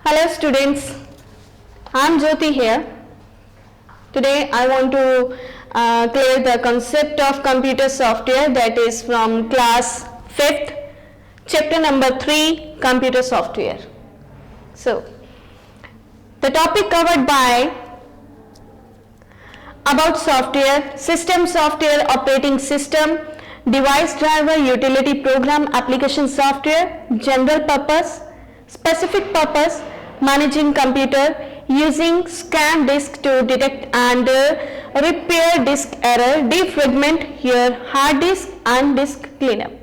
Hello students, I am Jyoti here. Today I want to clear the concept of computer software, that is from class 5th, chapter number 3, computer software. So, the topic covered by about software, system software, operating system, device driver, utility program, application software, general purpose, specific purpose, managing computer, using scan disk to detect and repair disk error, defragment your hard disk and disk cleanup.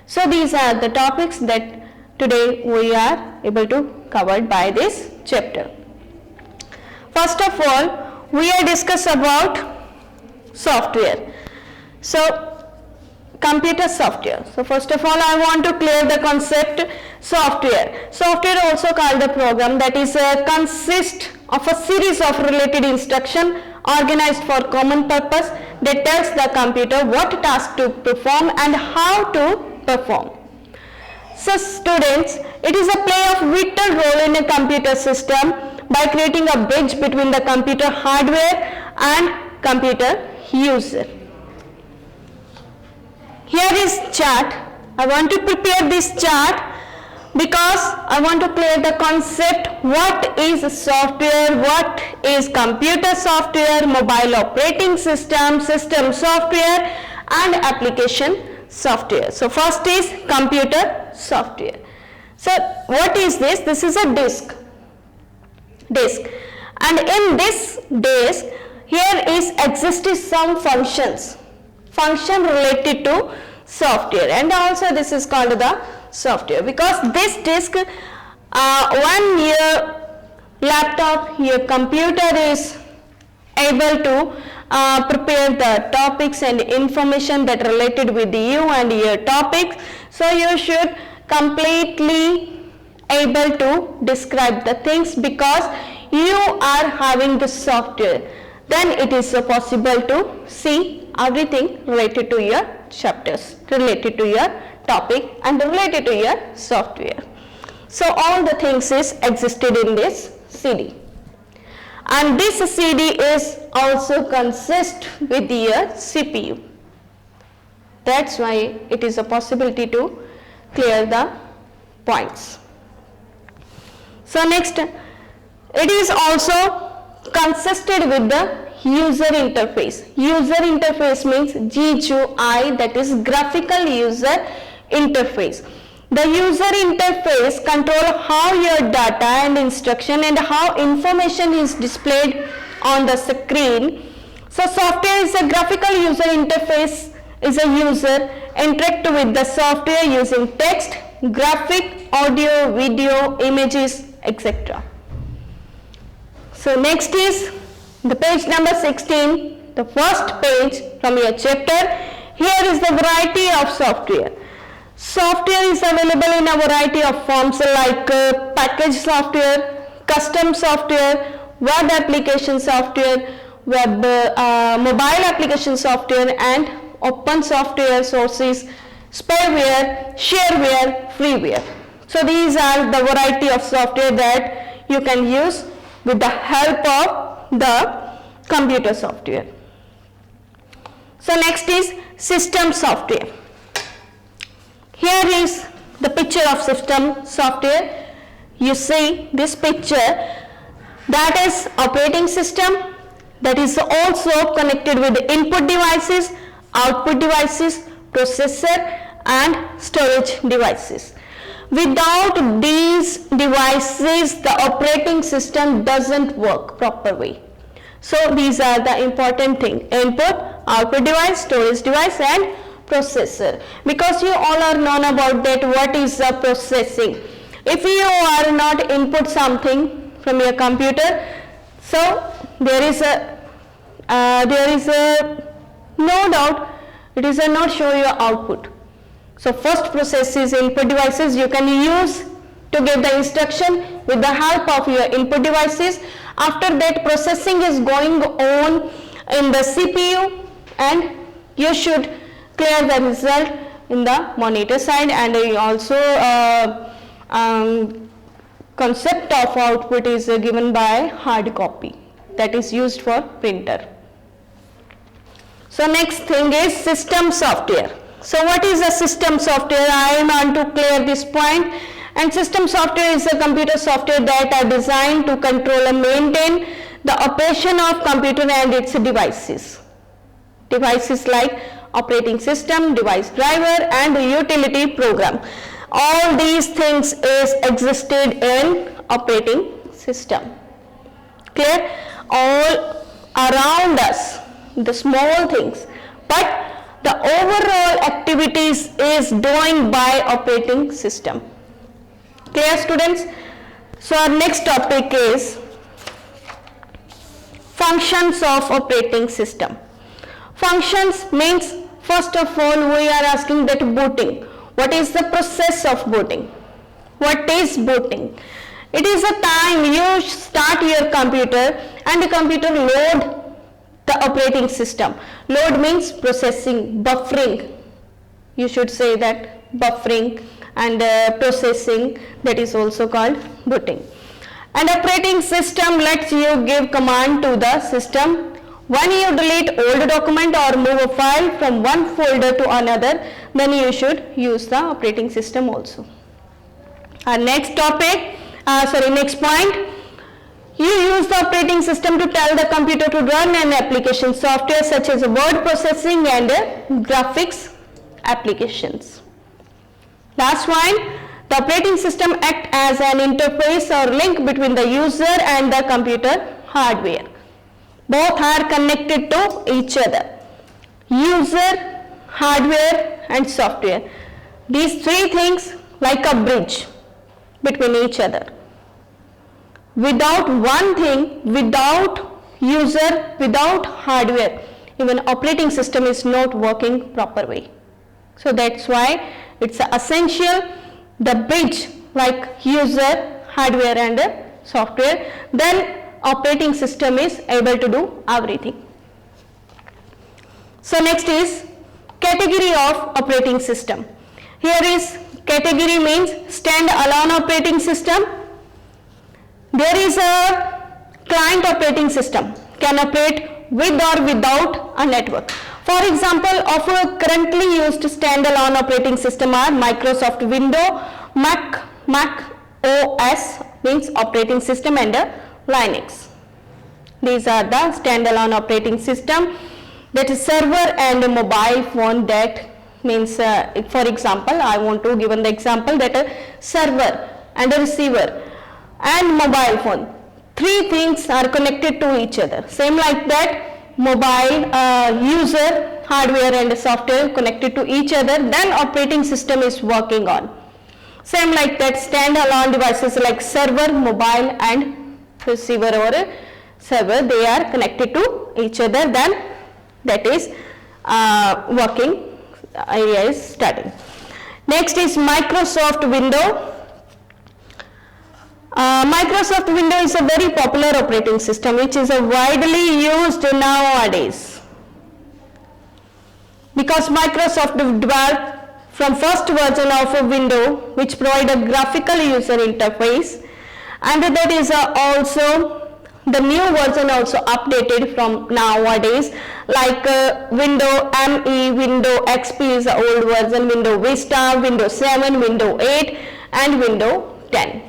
So these are the topics that today we are able to cover by this chapter. First of all, we are discuss about software. So computer software. So first of all, I want to clear the concept software. Software also called the program, that is consists of a series of related instruction organized for common purpose that tells the computer what task to perform and how to perform. So students, it is a play of vital role in a computer system by creating a bridge between the computer hardware and computer user. Here is chart. I want to prepare this chart because I want to clear the concept what is software, what is computer software, mobile operating system, system software and application software. So first is computer software. So what is this? This is a disk. And in this disk here is existed some function related to software, and also this is called the software because this disk when your laptop, your computer is able to prepare the topics and information that related with you and your topics, so you should completely able to describe the things because you are having the software, then it is possible to see everything related to your chapters, related to your topic and related to your software. So all the things is existed in this CD, and this CD is also consist with your CPU. That's why it is a possibility to clear the points. So next, it is also consisted with the user interface. User interface means GUI, that is graphical user interface. The user interface control how your data and instruction and how information is displayed on the screen. So software is a graphical user interface, is a user interact with the software using text, graphic, audio, video, images, etc. So next is the page number 16, the first page from your chapter. Here is the variety of software. Software is available in a variety of forms like package software, custom software, web application software, mobile application software and open software sources, spyware, shareware, freeware. So these are the variety of software that you can use with the help of the computer software. So next is system software. Here is the picture of system software. You see this picture, that is operating system, that is also connected with input devices, output devices, processor and storage devices. Without these devices, the operating system doesn't work proper way. So these are the important things: input, output device, storage device and processor. Because you all are known about that what is the processing. If you are not input something from your computer, so there is a no doubt it is a not show your output. So first process is input devices. You can use to get the instruction with the help of your input devices. After that, processing is going on in the CPU and you should clear the result in the monitor side, and you also concept of output is given by hard copy, that is used for printer. So next thing is system software. So what is a system software? I want to clear this point. And system software is a computer software that are designed to control and maintain the operation of computer and its devices. Devices like operating system, device driver and utility program. All these things is existed in operating system. Clear? All around us, the small things, but the overall activities is doing by operating system. Clear, students? So our next topic is functions of operating system. Functions means, first of all, we are asking that booting. What is the process of booting? What is booting? It is a time you start your computer and the computer load the operating system. Load means processing, buffering. You should say that buffering and processing, that is also called booting. And operating system lets you give command to the system. When you delete old document or move a file from one folder to another, then you should use the operating system also. Our next topic, next point, you use the operating system to tell the computer to run an application software such as word processing and graphics applications. Last one, the operating system acts as an interface or link between the user and the computer hardware. Both are connected to each other. User, hardware and software. These three things like a bridge between each other. Without one thing, without user, without hardware, even operating system is not working proper way. So that's why it's essential, the bridge like user, hardware and software, then operating system is able to do everything. So next is category of operating system. Here is category means stand-alone operating system. There is a client operating system, can operate with or without a network. For example, of a currently used standalone operating system are Microsoft Windows, Mac OS means operating system and Linux. These are the standalone operating system. That is server and mobile phone, that means for example, I want to give an example that a server and a receiver and mobile phone, three things are connected to each other. Same like that, mobile, user, hardware and software connected to each other, then operating system is working on. Same like that, standalone devices like server, mobile and receiver or server, they are connected to each other, then that is working area is starting. Next is Microsoft Windows. Microsoft Windows is a very popular operating system which is widely used nowadays, because Microsoft developed from first version of a Windows which provide a graphical user interface, and that is also the new version also updated from nowadays, like Windows ME, Windows XP is the old version, Windows Vista, Windows 7, Windows 8 and Windows 10.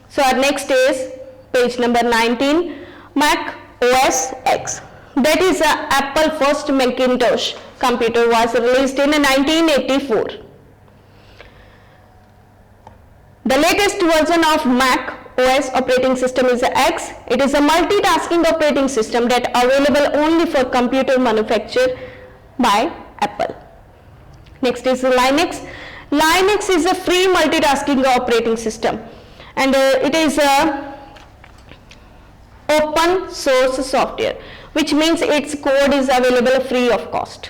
So our next is page number 19, Mac OS X. That is Apple first Macintosh computer, was released in 1984. The latest version of Mac OS operating system is X. It is a multitasking operating system that available only for computer manufactured by Apple. Next is Linux. Linux is a free multitasking operating system, and it is a open source software, which means its code is available free of cost.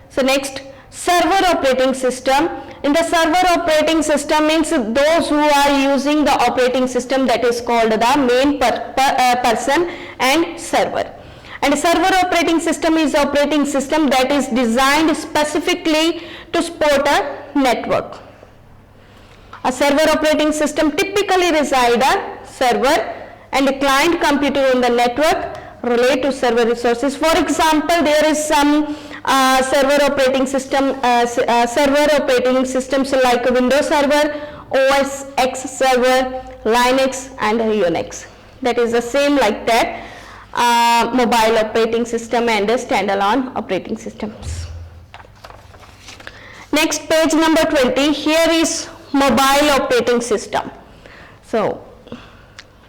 So next, server operating system. In the server operating system means those who are using the operating system, that is called the main person and server. And server operating system is operating system that is designed specifically to support a network. A server operating system typically reside a server and a client computer on the network relate to server resources. For example, there is some server operating systems like Windows Server, OS X Server, Linux and Unix. That is the same like that mobile operating system and standalone operating systems. Next, page number 20. Here is mobile operating system. So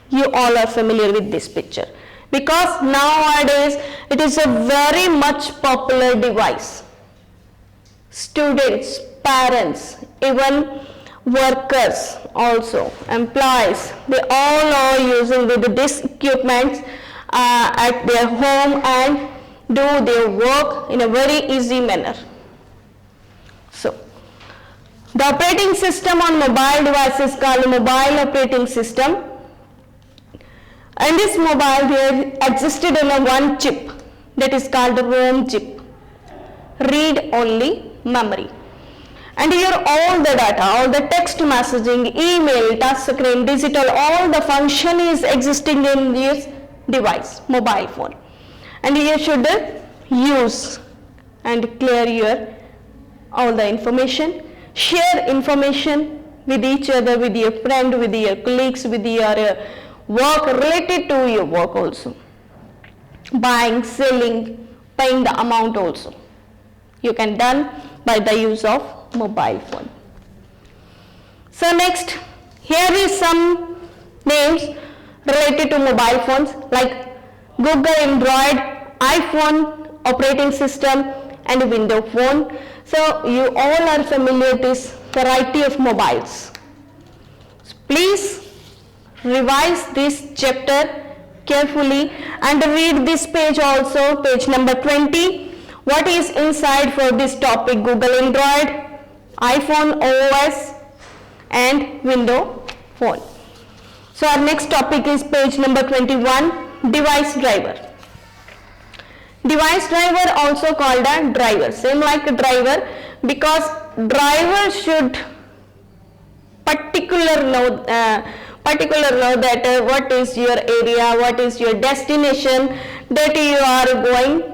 you all are familiar with this picture because nowadays it is a very much popular device. Students, parents, even workers also, employees, they all are using this equipment at their home and do their work in a very easy manner. So the operating system on mobile devices is called mobile operating system. And this mobile there existed in a one chip that is called a ROM chip, read only memory. And here all the data, all the text messaging, email, touch screen, digital, all the function is existing in this device, mobile phone. And you should use and clear your all the information, share information with each other, with your friend, with your colleagues, with your work related to your work also. Buying, selling, paying the amount also. You can done by the use of mobile phone. So next, here is some names related to mobile phones like Google Android, iPhone operating system and Windows Phone. So you all are familiar with this variety of mobiles. So please revise this chapter carefully and read this page also, page number 20. What is inside for this topic? Google Android, iPhone OS and Windows Phone. So our next topic is page number 21, device driver. Device driver also called a driver, same like a driver, because driver should particular know that what is your area, what is your destination, that you are going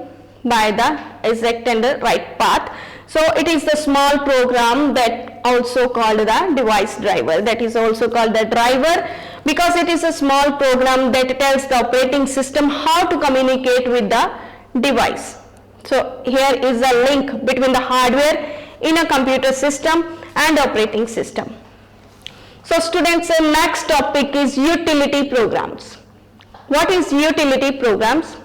by the exact and the right path. So it is the small program that also called the device driver, that is also called the driver because it is a small program that tells the operating system how to communicate with the device. So here is a link between the hardware in a computer system and operating system. So students, the next topic is utility programs. What is utility programs?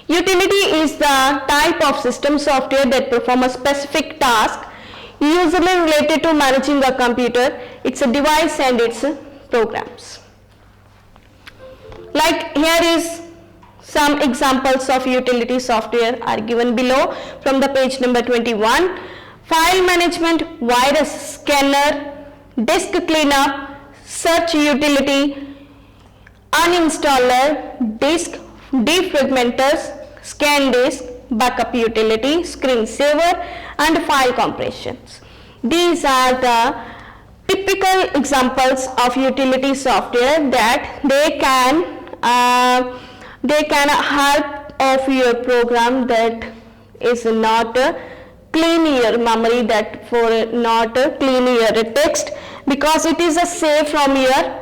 Utility is the type of system software that perform a specific task usually related to managing a computer, its a device and its programs. Like here is some examples of utility software are given below from the page number 21. File management, virus scanner, disk cleanup, search utility, uninstaller, disk defragmenters, scan disk, backup utility, screensaver and file compressions. These are the typical examples of utility software that they can help of your program that is not clean your memory, that for not clean your text, because it is a safe from your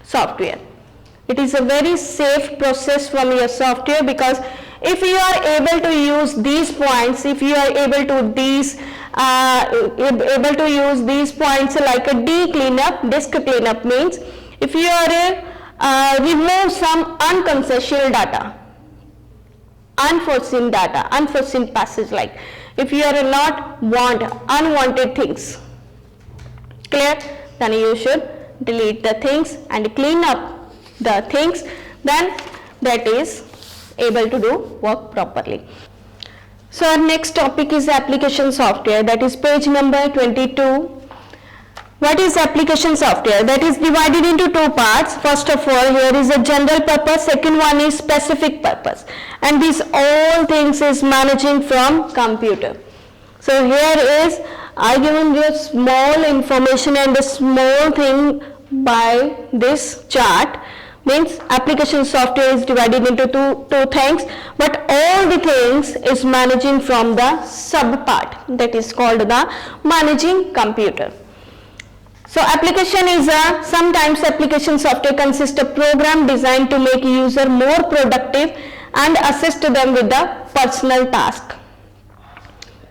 software. It is a very safe process from your software, because if you are able to use these points, if you are able to use these points like a D cleanup, disk cleanup means if you are remove some unconsensual data, unforeseen data, unforeseen passage, like if you are not want unwanted things, clear, then you should delete the things and clean up the things, then that is able to do work properly. So our next topic is application software, that is page number 22. What is application software? That is divided into two parts. First of all, here is a general purpose, second one is specific purpose, and these all things is managing from computer. So here is I given you small information and a small thing by this chart. Means application software is divided into two things, but all the things is managing from the sub part, that is called the managing computer. So application is sometimes application software consists of program designed to make user more productive and assist them with the personal task.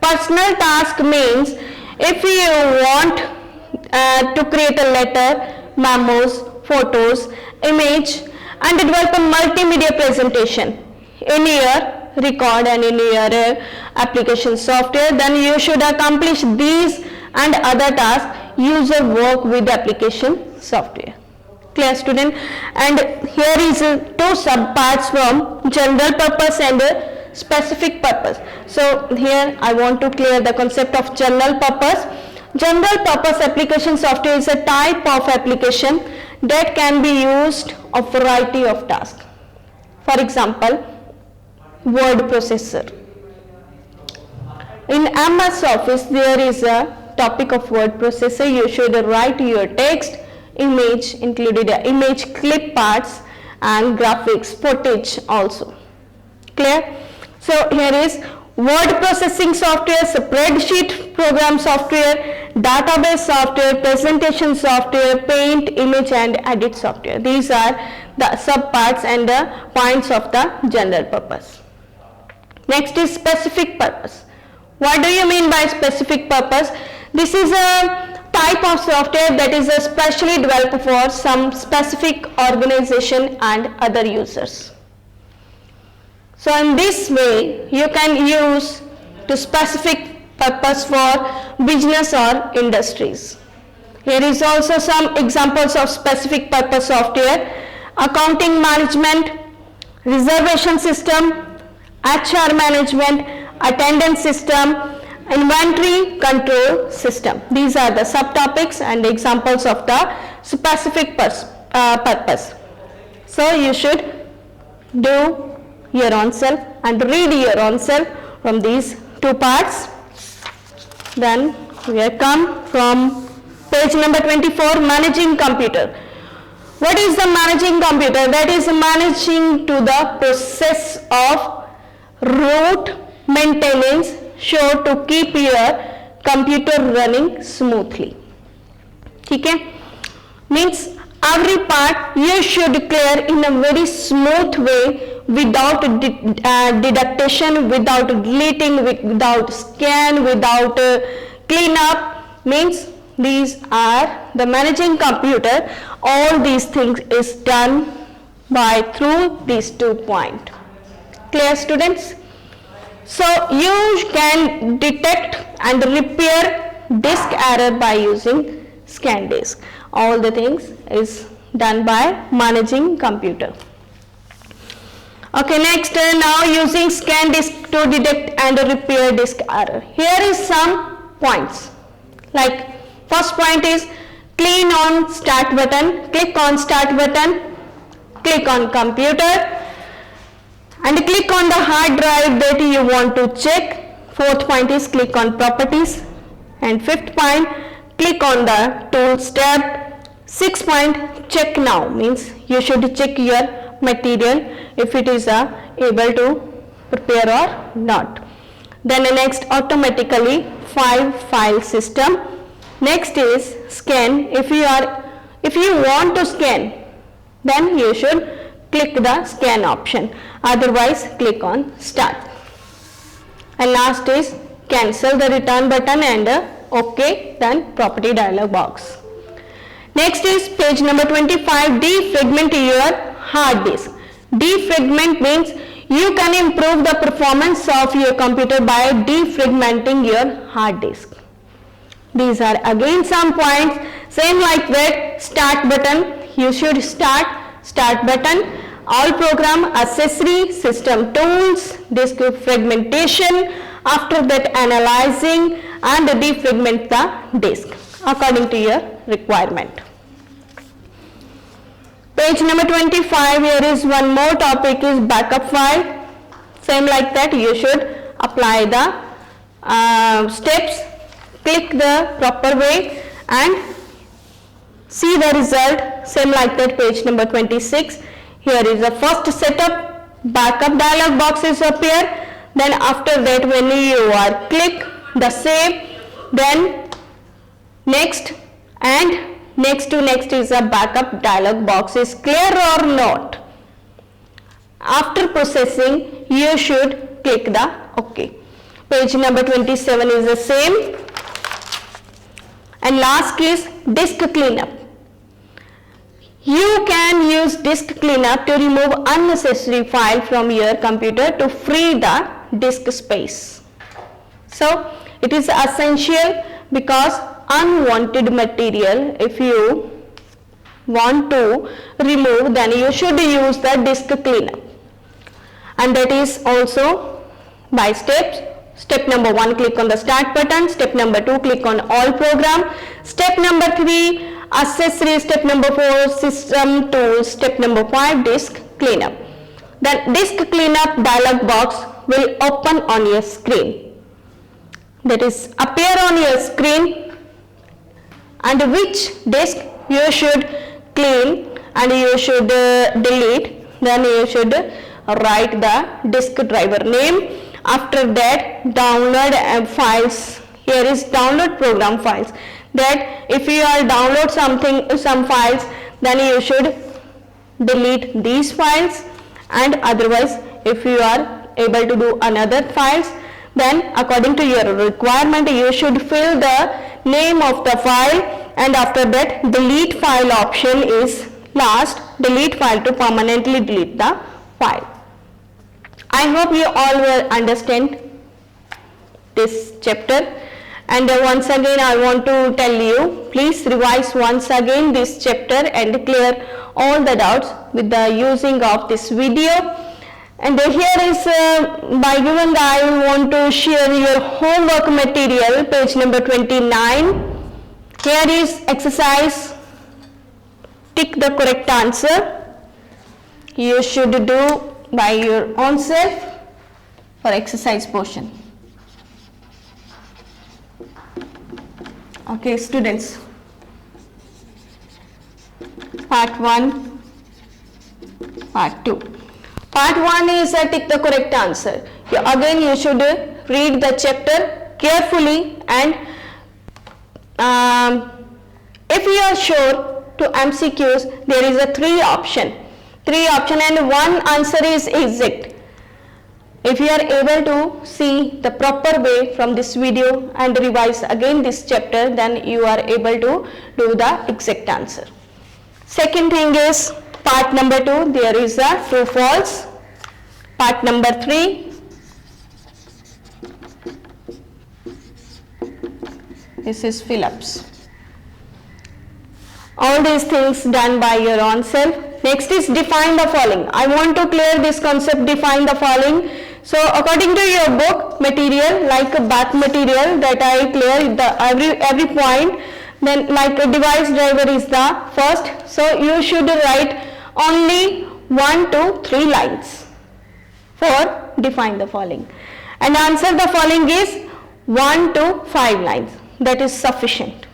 Personal task means if you want to create a letter, memos, photos, image and develop a multimedia presentation in your record and in your application software, then you should accomplish these and other tasks user work with application software. Clear, student? And here is two subparts from general purpose and specific purpose. So here I want to clear the concept of general purpose. General purpose application software is a type of application that can be used a variety of tasks. For example, word processor. In MS Office there is a topic of word processor. You should write your text, image, included image clip parts and graphics, footage also. Clear? So here is word processing software, spreadsheet program software, database software, presentation software, paint, image and edit software. These are the subparts and the points of the general purpose. Next is specific purpose. What do you mean by specific purpose? This is a type of software that is specially developed for some specific organization and other users. So in this way you can use the specific purpose for business or industries. Here is also some examples of specific purpose software: accounting management, reservation system, HR management, attendance system, inventory control system. These are the subtopics and examples of the specific purpose. So you should do your own self and read your own self from these two parts. Then we have come from page number 24, managing computer. What is the managing computer? That is managing to the process of root maintenance, sure to keep your computer running smoothly. Okay? Means every part you should clear in a very smooth way, without deduction, without deleting, without scan, without clean up. Means these are the managing computer. All these things is done by through these 2 points. Clear, students? So you can detect and repair disk error by using scan disk. All the things is done by managing computer. Okay, next now using scan disk to detect and repair disk error. Here is some points. Like first point is clean on start button, click on start button, click on computer and click on the hard drive that you want to check. Fourth point is click on properties, and fifth point click on the tools tab. Sixth point, check now, means you should check your material if it is able to prepare or not. Then next, automatically file system. Next is scan. If you want to scan, then you should click the scan option, otherwise click on start. And last is cancel the return button and OK, then property dialog box. Next is page number 25, defragment your hard disk. Defragment means you can improve the performance of your computer by defragmenting your hard disk. These are again some points, same like that. Start button, you should start button, all program, accessory, system tools, disk fragmentation, after that analyzing and defragment the disk according to your requirement. Page number 25, here is one more topic is backup file. Same like that, you should apply the steps. click the proper way and see the result. Same like that, page number 26. Here is the first setup, backup dialog boxes appear. Then after that, when you are click the save, then next and next to next is a backup dialog box is clear or not. After processing, you should click the OK. Page number 27 is the same. And last is disk cleanup. You can use disk cleanup to remove unnecessary file from your computer to free the disk space. So it is essential because unwanted material, if you want to remove, then you should use the disk cleanup. And that is also by steps. Step number 1, click on the start button. Step number 2, click on all program. Step number 3, accessories. Step number 4, system tools. Step number 5, disk cleanup. Then disk cleanup dialog box will open on your screen. That is appear on your screen, and which disk you should clean and you should delete. Then you should write the disk driver name. After that, download files. Here is download program files. That if you are download some files, then you should delete these files, and otherwise if you are able to do another files, then according to your requirement you should fill the name of the file, and after that delete file option is last. Delete file to permanently delete the file. I hope you all will understand this chapter, and once again I want to tell you, please revise once again this chapter and clear all the doubts with the using of this video. And here is by giving I want to share your homework material, page number 29. Here is exercise, tick the correct answer. You should do by your own self for exercise portion. Okay students, part 1, part 2. Part 1 is tick the correct answer. Again you should read the chapter carefully, and if you are sure to MCQs, there is a 3 option and 1 answer is exact. If you are able to see the proper way from this video and revise again this chapter, then you are able to do the exact answer. Second thing is part number 2, there is a true false. Part number 3, this is fill-ups. All these things done by your own self. Next is define the following. I want to clear this concept, define the following. So according to your book material, like a back material, that I clear the every point. Then like a device driver is the first. So you should write only 1 to 3 lines for define the following. And answer the following is 1 to 5 lines. That is sufficient.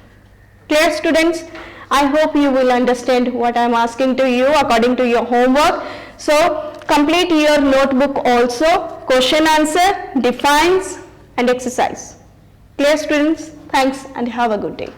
Clear students? I hope you will understand what I am asking to you according to your homework. So complete your notebook also, question answer, defines and exercise. Clear students? Thanks and have a good day.